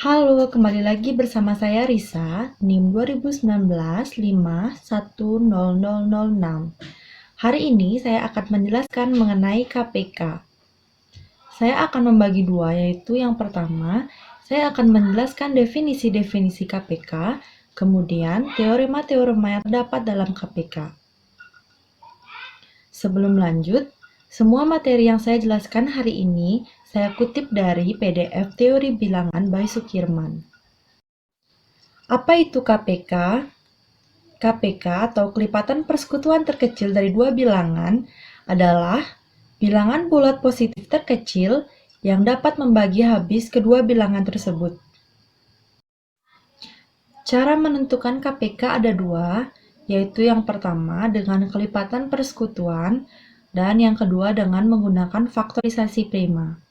Halo, kembali lagi bersama saya Risa, NIM 2019-510006. Hari ini saya akan menjelaskan mengenai KPK. Saya akan membagi dua, yaitu yang pertama, saya akan menjelaskan definisi-definisi KPK, kemudian teorema-teorema yang terdapat dalam KPK. Sebelum lanjut, semua materi yang saya jelaskan hari ini saya kutip dari PDF Teori Bilangan by Sukirman. Apa itu KPK? KPK atau kelipatan persekutuan terkecil dari dua bilangan adalah bilangan bulat positif terkecil yang dapat membagi habis kedua bilangan tersebut. Cara menentukan KPK ada dua, yaitu yang pertama dengan kelipatan persekutuan dan yang kedua dengan menggunakan faktorisasi prima.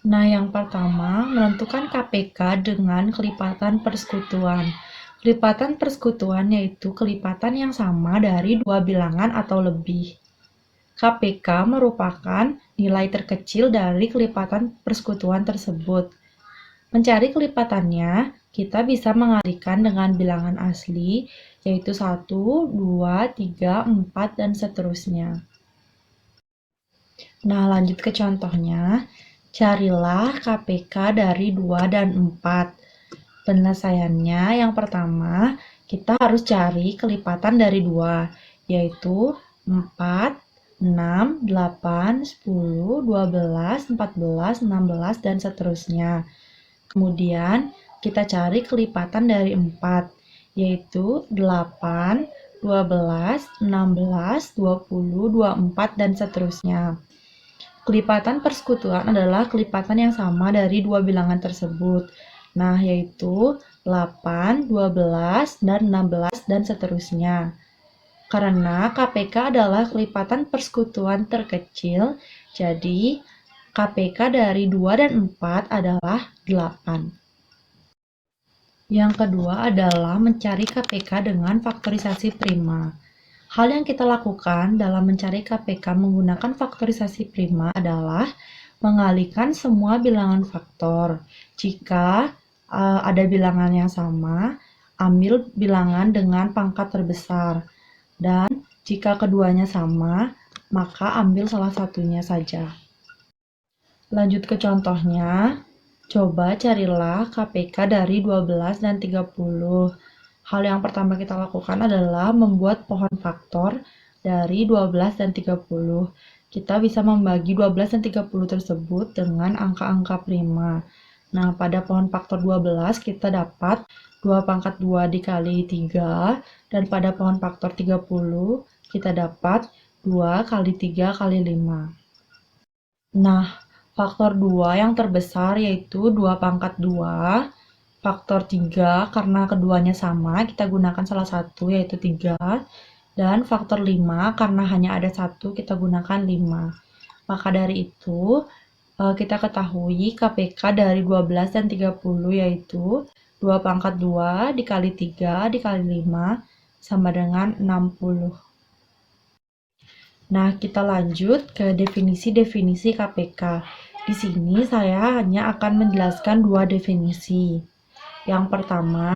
Nah, yang pertama menentukan KPK dengan kelipatan persekutuan. Kelipatan persekutuan yaitu kelipatan yang sama dari dua bilangan atau lebih. KPK merupakan nilai terkecil dari kelipatan persekutuan tersebut. Mencari kelipatannya, kita bisa mengalihkan dengan bilangan asli, yaitu 1, 2, 3, 4, dan seterusnya. Nah, lanjut ke contohnya. Carilah KPK dari 2 dan 4. Penyelesaiannya yang pertama, kita harus cari kelipatan dari 2, yaitu 4, 6, 8, 10, 12, 14, 16, dan seterusnya. Kemudian, kita cari kelipatan dari 4, yaitu 8, 12, 16, 20, 24, dan seterusnya. Kelipatan persekutuan adalah kelipatan yang sama dari dua bilangan tersebut. Nah, yaitu 8, 12, dan 16, dan seterusnya. Karena KPK adalah kelipatan persekutuan terkecil, jadi KPK dari 2 dan 4 adalah 8. Yang kedua adalah mencari KPK dengan faktorisasi prima. Hal yang kita lakukan dalam mencari KPK menggunakan faktorisasi prima adalah mengalihkan semua bilangan faktor. Jika ada bilangan yang sama, ambil bilangan dengan pangkat terbesar. Dan jika keduanya sama, maka ambil salah satunya saja. Lanjut ke contohnya. Coba carilah KPK dari 12 dan 30. Hal yang pertama kita lakukan adalah membuat pohon faktor dari 12 dan 30. Kita bisa membagi 12 dan 30 tersebut dengan angka-angka prima. Nah, pada pohon faktor 12 kita dapat 2 pangkat 2 dikali 3, dan pada pohon faktor 30 kita dapat 2 kali 3 kali 5. Nah, faktor 2 yang terbesar yaitu 2 pangkat 2, faktor 3 karena keduanya sama, kita gunakan salah satu yaitu 3, dan faktor 5 karena hanya ada satu, kita gunakan 5. Maka dari itu, kita ketahui KPK dari 12 dan 30 yaitu 2 pangkat 2 dikali 3 dikali 5 sama dengan 60. Nah, kita lanjut ke definisi-definisi KPK. Di sini saya hanya akan menjelaskan dua definisi. Yang pertama,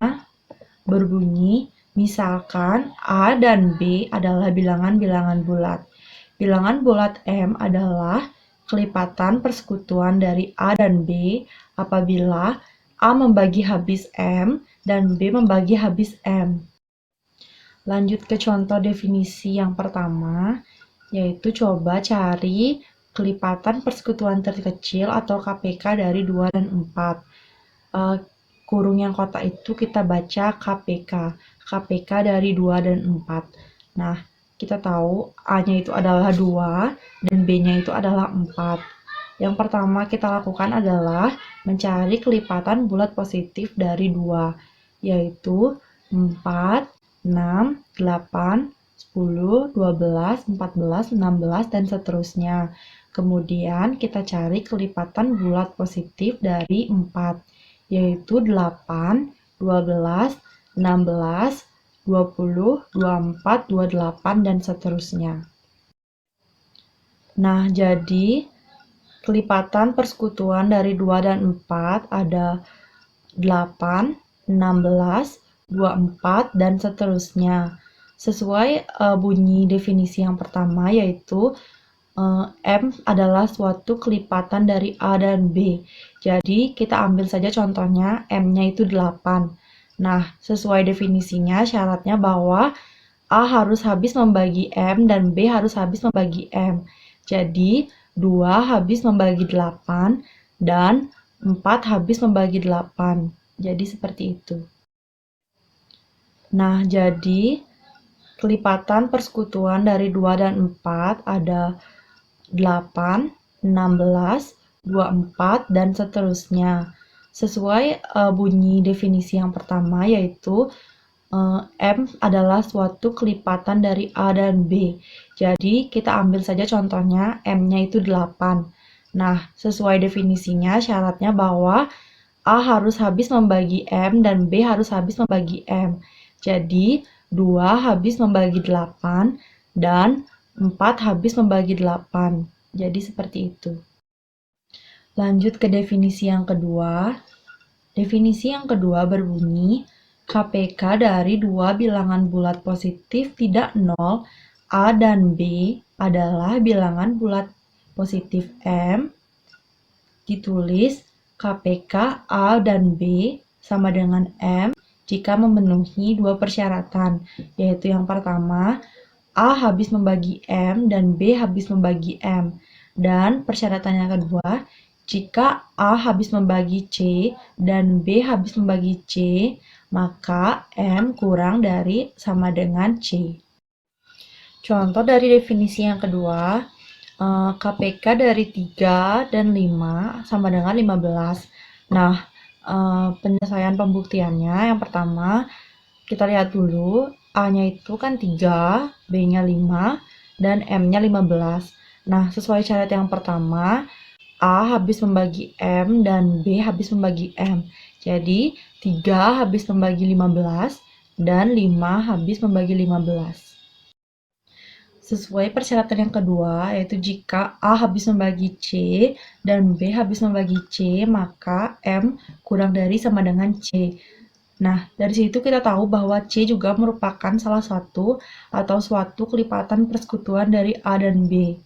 berbunyi, misalkan A dan B adalah bilangan-bilangan bulat. Bilangan bulat M adalah kelipatan persekutuan dari A dan B apabila A membagi habis M dan B membagi habis M. Lanjut ke contoh definisi yang pertama, yaitu coba cari kelipatan persekutuan terkecil atau KPK dari 2 dan 4. Kurung yang kotak itu kita baca KPK. KPK dari 2 dan 4. Nah, kita tahu A-nya itu adalah 2 dan B-nya itu adalah 4. Yang pertama kita lakukan adalah mencari kelipatan bulat positif dari 2, yaitu 4, 6, 8, 10, 12, 14, 16, dan seterusnya. Kemudian kita cari kelipatan bulat positif dari 4, yaitu 8, 12, 16, 20, 24, 28, dan seterusnya. Nah, jadi kelipatan persekutuan dari 2 dan 4 ada 8, 16, 24, dan seterusnya. Sesuai bunyi definisi yang pertama, yaitu M adalah suatu kelipatan dari A dan B. Jadi, kita ambil saja contohnya, M-nya itu 8. Nah, sesuai definisinya, syaratnya bahwa A harus habis membagi M dan B harus habis membagi M. Jadi, 2 habis membagi 8 dan 4 habis membagi 8. Jadi, seperti itu. Nah, jadi kelipatan persekutuan dari 2 dan 4 ada 8, 16, 24, dan seterusnya. Sesuai bunyi definisi yang pertama, yaitu M adalah suatu kelipatan dari A dan B. Jadi, kita ambil saja contohnya, M-nya itu 8. Nah, sesuai definisinya, syaratnya bahwa A harus habis membagi M dan B harus habis membagi M. Jadi, 2 habis membagi 8 dan 4 habis membagi 8. Jadi, seperti itu. Lanjut ke definisi yang kedua. Definisi yang kedua berbunyi, KPK dari dua bilangan bulat positif tidak nol, A dan B adalah bilangan bulat positif M, ditulis KPK A dan B sama dengan M jika memenuhi dua persyaratan, yaitu yang pertama, A habis membagi M dan B habis membagi M. Dan persyaratan yang kedua, jika A habis membagi C dan B habis membagi C, maka M kurang dari sama dengan C. Contoh dari definisi yang kedua, KPK dari 3 dan 5 sama dengan 15. Nah, penyelesaian pembuktiannya yang pertama, kita lihat dulu, A-nya itu kan 3, B-nya 5, dan M-nya 15. Nah, sesuai syarat yang pertama, A habis membagi M dan B habis membagi M. Jadi, 3 habis membagi 15 dan 5 habis membagi 15. Sesuai persyaratan yang kedua, yaitu jika A habis membagi C dan B habis membagi C, maka M kurang dari sama dengan C. Nah, dari situ kita tahu bahwa C juga merupakan salah satu atau suatu kelipatan persekutuan dari A dan B.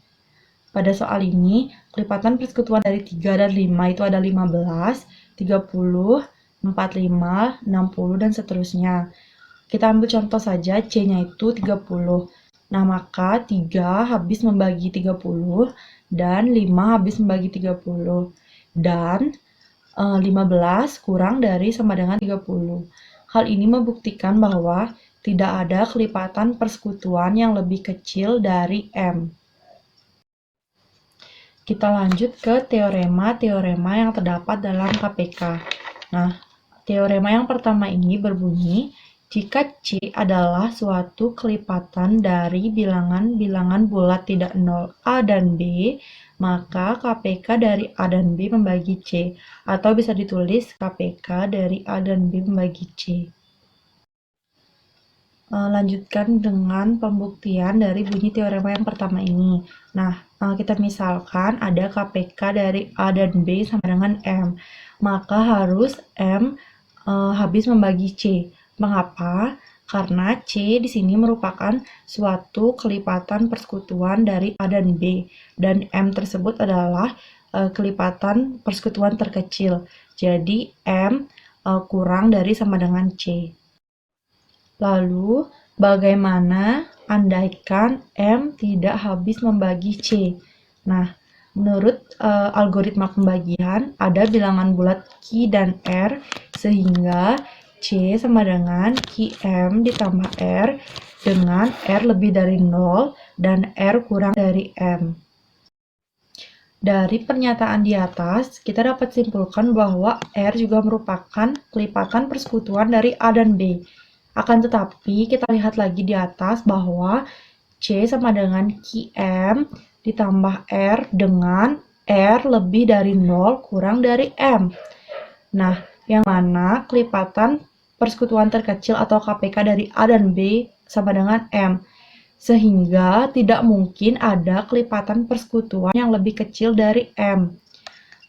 Pada soal ini, kelipatan persekutuan dari 3 dan 5 itu ada 15, 30, 45, 60, dan seterusnya. Kita ambil contoh saja, C-nya itu 30. Nah, maka 3 habis membagi 30 dan 5 habis membagi 30. Dan 15 kurang dari sama dengan 30. Hal ini membuktikan bahwa tidak ada kelipatan persekutuan yang lebih kecil dari M. Kita lanjut ke teorema-teorema yang terdapat dalam KPK. Nah, teorema yang pertama ini berbunyi, jika C adalah suatu kelipatan dari bilangan-bilangan bulat tidak nol A dan B, maka KPK dari A dan B membagi C, atau bisa ditulis KPK dari A dan B membagi C. Lanjutkan dengan pembuktian dari bunyi teorema yang pertama ini. Nah, kita misalkan ada KPK dari A dan B sama dengan M, maka harus M habis membagi C. Mengapa? Karena C di sini merupakan suatu kelipatan persekutuan dari A dan B, dan M tersebut adalah kelipatan persekutuan terkecil. Jadi, M kurang dari sama dengan C. Lalu, bagaimana andaikan M tidak habis membagi C? Nah, menurut algoritma pembagian, ada bilangan bulat Q dan R, sehingga C sama dengan QM ditambah R dengan R lebih dari 0 dan R kurang dari M. Dari pernyataan di atas, kita dapat simpulkan bahwa R juga merupakan kelipatan persekutuan dari A dan B. Akan tetapi, kita lihat lagi di atas bahwa C sama dengan QM ditambah R dengan R lebih dari 0 kurang dari M. Nah, yang mana kelipatan persekutuan terkecil atau KPK dari A dan B sama dengan M. Sehingga tidak mungkin ada kelipatan persekutuan yang lebih kecil dari M.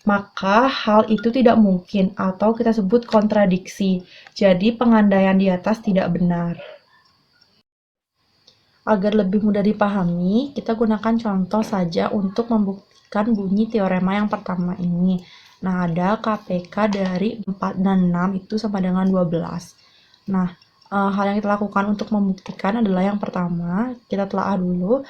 Maka hal itu tidak mungkin atau kita sebut kontradiksi. Jadi pengandaian di atas tidak benar. Agar lebih mudah dipahami, kita gunakan contoh saja untuk membuktikan bunyi teorema yang pertama ini. Nah, ada KPK dari 4 dan 6 itu sama dengan 12. Nah, hal yang kita lakukan untuk membuktikan adalah yang pertama, kita telaah dulu.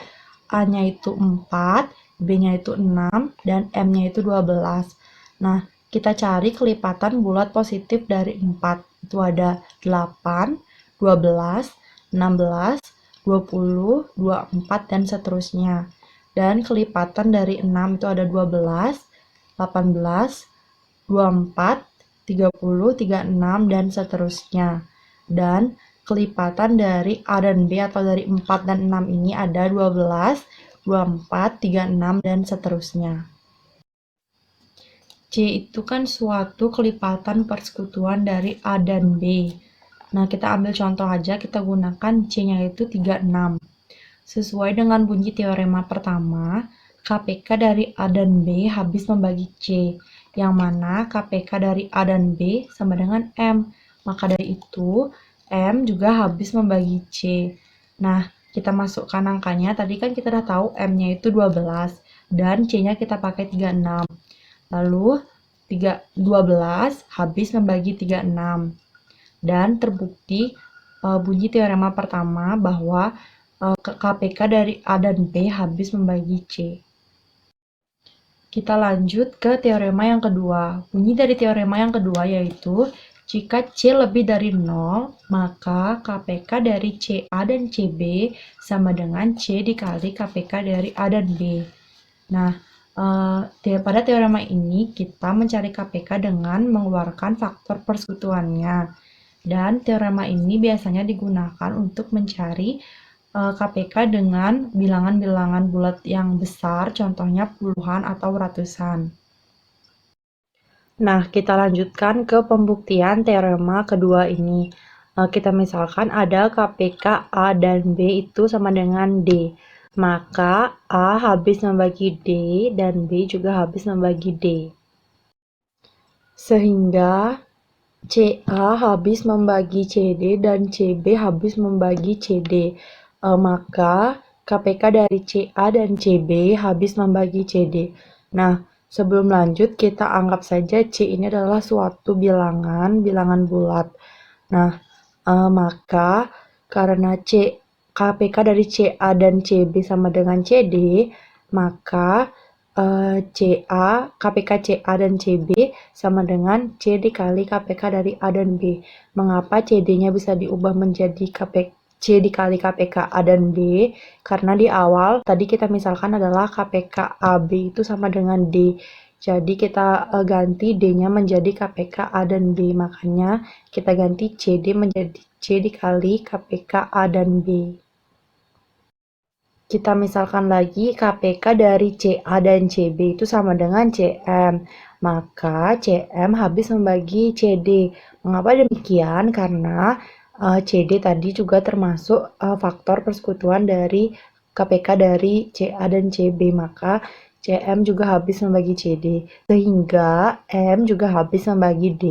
A-nya itu 4, B-nya itu 6, dan M-nya itu 12. Nah, kita cari kelipatan bulat positif dari 4. Itu ada 8, 12, 16, 20, 24, dan seterusnya. Dan kelipatan dari 6 itu ada 12, 18, 24, 30, 36, dan seterusnya. Dan kelipatan dari A dan B atau dari 4 dan 6 ini ada 12, 24, 36, dan seterusnya. C itu kan suatu kelipatan persekutuan dari A dan B. Nah, kita ambil contoh aja, kita gunakan C-nya itu 36. Sesuai dengan bunyi teorema pertama, KPK dari A dan B habis membagi C, yang mana KPK dari A dan B sama dengan M. Maka dari itu, M juga habis membagi C. Nah, kita masukkan angkanya, tadi kan kita udah tahu M-nya itu 12, dan C-nya kita pakai 36. Lalu, 12 habis membagi 36. Dan terbukti bunyi teorema pertama bahwa KPK dari A dan B habis membagi C. Kita lanjut ke teorema yang kedua. Bunyi dari teorema yang kedua yaitu, jika C lebih dari 0, maka KPK dari CA dan CB sama dengan C dikali KPK dari A dan B. Nah, pada teorema ini kita mencari KPK dengan mengeluarkan faktor persekutuannya. Dan teorema ini biasanya digunakan untuk mencari KPK dengan bilangan-bilangan bulat yang besar, contohnya puluhan atau ratusan. Nah, kita lanjutkan ke pembuktian teorema kedua ini. Kita misalkan ada KPK A dan B itu sama dengan D. Maka A habis membagi D dan B juga habis membagi D. Sehingga CA habis membagi CD dan CB habis membagi CD. Maka KPK dari CA dan CB habis membagi CD. Nah, sebelum lanjut kita anggap saja C ini adalah suatu bilangan bulat. Nah, maka karena KPK dari CA dan CB sama dengan CD, maka KPK CA dan CB sama dengan C dikali KPK dari A dan B. Mengapa CD-nya bisa diubah menjadi C dikali KPK A dan B? Karena di awal tadi kita misalkan adalah KPK AB itu sama dengan D. Jadi kita ganti D-nya menjadi KPK A dan B. Makanya kita ganti CD menjadi C dikali KPK A dan B. Kita misalkan lagi KPK dari CA dan CB itu sama dengan CM. Maka CM habis membagi CD. Mengapa demikian? Karena CD tadi juga termasuk faktor persekutuan dari KPK dari CA dan CB. Maka CM juga habis membagi CD. Sehingga M juga habis membagi D.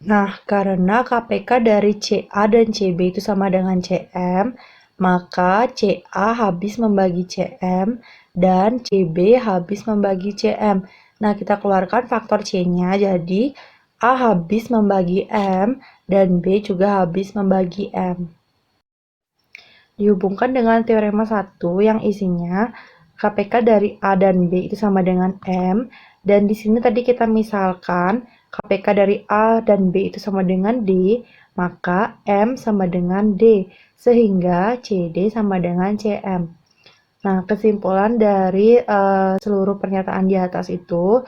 Nah, karena KPK dari CA dan CB itu sama dengan CM, maka CA habis membagi CM dan CB habis membagi CM. Nah, kita keluarkan faktor C-nya, jadi A habis membagi M dan B juga habis membagi M. Dihubungkan dengan teorema 1 yang isinya KPK dari A dan B itu sama dengan M, dan di sini tadi kita misalkan KPK dari A dan B itu sama dengan D, maka M sama dengan D, sehingga CD sama dengan CM. Nah, kesimpulan dari seluruh pernyataan di atas itu,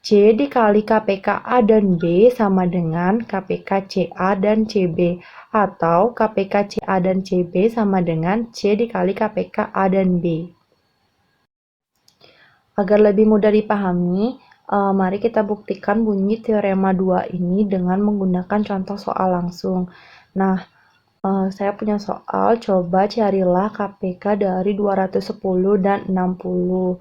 C dikali KPK A dan B sama dengan KPK CA dan CB, atau KPK CA dan CB sama dengan C dikali KPK A dan B. Agar lebih mudah dipahami, mari kita buktikan bunyi teorema 2 ini dengan menggunakan contoh soal langsung. Nah, Saya punya soal, coba carilah KPK dari 210 dan 60.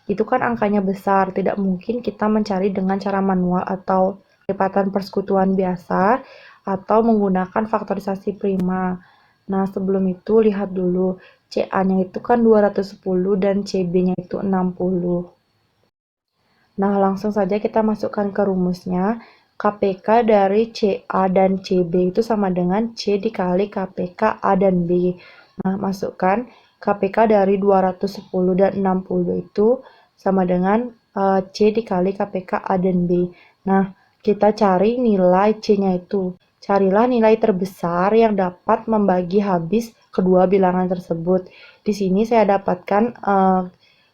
Itu kan angkanya besar, tidak mungkin kita mencari dengan cara manual atau lipatan persekutuan biasa atau menggunakan faktorisasi prima. Nah, sebelum itu lihat dulu, CA-nya itu kan 210 dan CB-nya itu 60. Nah, langsung saja kita masukkan ke rumusnya. KPK dari CA dan CB itu sama dengan C dikali KPK A dan B. Nah, masukkan KPK dari 210 dan 60 itu sama dengan C dikali KPK A dan B. Nah, kita cari nilai C-nya itu. Carilah nilai terbesar yang dapat membagi habis kedua bilangan tersebut. Di sini saya dapatkan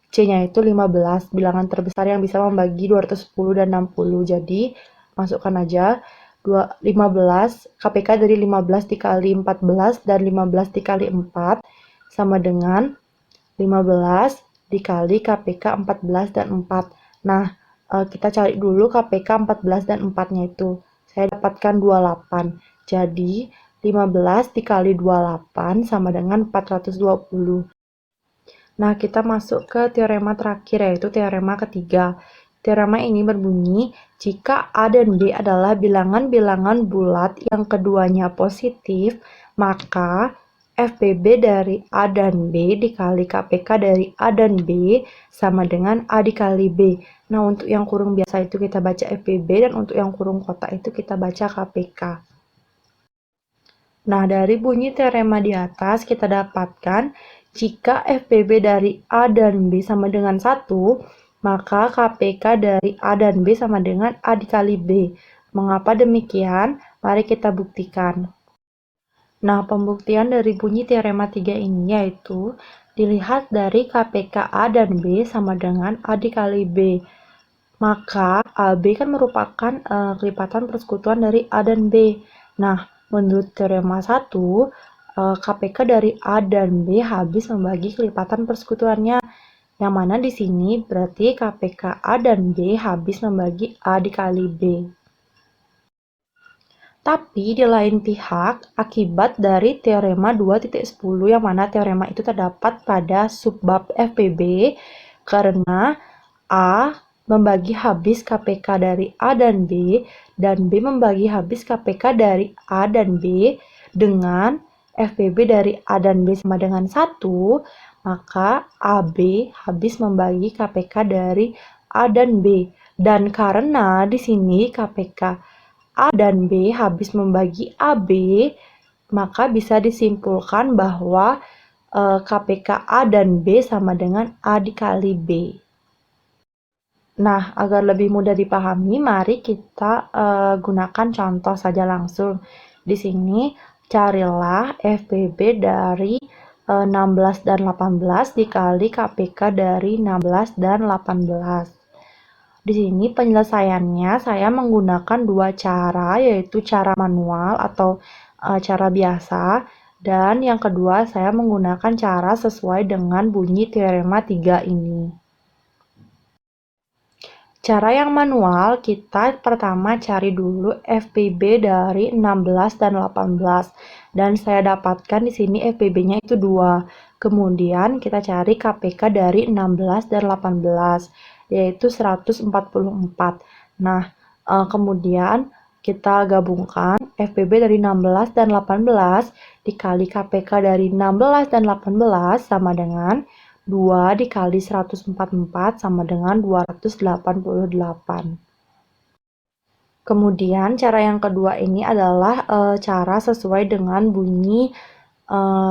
C-nya itu 15, bilangan terbesar yang bisa membagi 210 dan 60. Jadi, masukkan aja 15, KPK dari 15 dikali 14 dan 15 dikali 4 sama dengan 15 dikali KPK 14 dan 4. Nah, kita cari dulu KPK 14 dan 4-nya itu. Saya dapatkan 28. Jadi, 15 dikali 28 sama dengan 420. Nah, kita masuk ke teorema terakhir, yaitu teorema ketiga. Teorema ini berbunyi, jika A dan B adalah bilangan-bilangan bulat yang keduanya positif, maka FPB dari A dan B dikali KPK dari A dan B sama dengan A dikali B. Nah, untuk yang kurung biasa itu kita baca FPB, dan untuk yang kurung kotak itu kita baca KPK. Nah, dari bunyi teorema di atas kita dapatkan jika FPB dari A dan B sama dengan 1, maka KPK dari A dan B sama dengan A dikali B. Mengapa demikian? Mari kita buktikan. Nah, pembuktian dari bunyi teorema 3 ini yaitu dilihat dari KPK A dan B sama dengan A dikali B. Maka AB kan merupakan kelipatan persekutuan dari A dan B. Nah, menurut teorema 1, KPK dari A dan B habis membagi kelipatan persekutuannya. Yang mana di sini berarti KPK A dan B habis membagi A dikali B. Tapi di lain pihak, akibat dari teorema 2.10 yang mana teorema itu terdapat pada subbab FPB, karena A membagi habis KPK dari A dan B, dan B membagi habis KPK dari A dan B, dengan FPB dari A dan B sama dengan 1, maka AB habis membagi KPK dari A dan B. Dan karena di sini KPK A dan B habis membagi AB, maka bisa disimpulkan bahwa KPK A dan B sama dengan A dikali B. Nah, agar lebih mudah dipahami, mari kita gunakan contoh saja langsung. Di sini, carilah FPB dari 16 dan 18 dikali KPK dari 16 dan 18. Di sini penyelesaiannya saya menggunakan dua cara, yaitu cara manual atau cara biasa, dan yang kedua saya menggunakan cara sesuai dengan bunyi teorema 3 ini. Cara yang manual, kita pertama cari dulu FPB dari 16 dan 18. Dan saya dapatkan di sini FPB-nya itu 2. Kemudian kita cari KPK dari 16 dan 18, yaitu 144. Nah, kemudian kita gabungkan FPB dari 16 dan 18 dikali KPK dari 16 dan 18 sama dengan 2 dikali 144 sama dengan 288. Kemudian cara yang kedua ini adalah cara sesuai dengan bunyi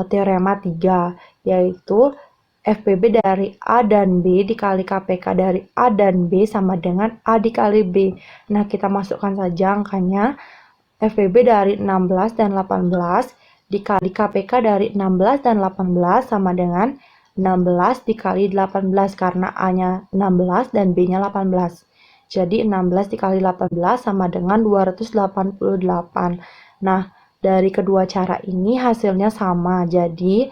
teorema 3, yaitu FPB dari A dan B dikali KPK dari A dan B sama dengan A dikali B. Nah, kita masukkan saja angkanya. FPB dari 16 dan 18 dikali KPK dari 16 dan 18 sama dengan 16 dikali 18, karena A-nya 16 dan B-nya 18. Jadi 16 dikali 18 sama dengan 288. Nah, dari kedua cara ini hasilnya sama. Jadi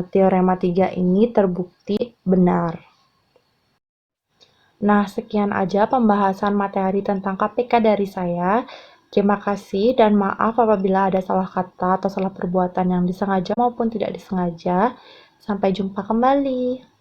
teorema 3 ini terbukti benar. Nah, sekian aja pembahasan materi tentang KPK dari saya. Terima kasih dan maaf apabila ada salah kata atau salah perbuatan yang disengaja maupun tidak disengaja. Sampai jumpa kembali.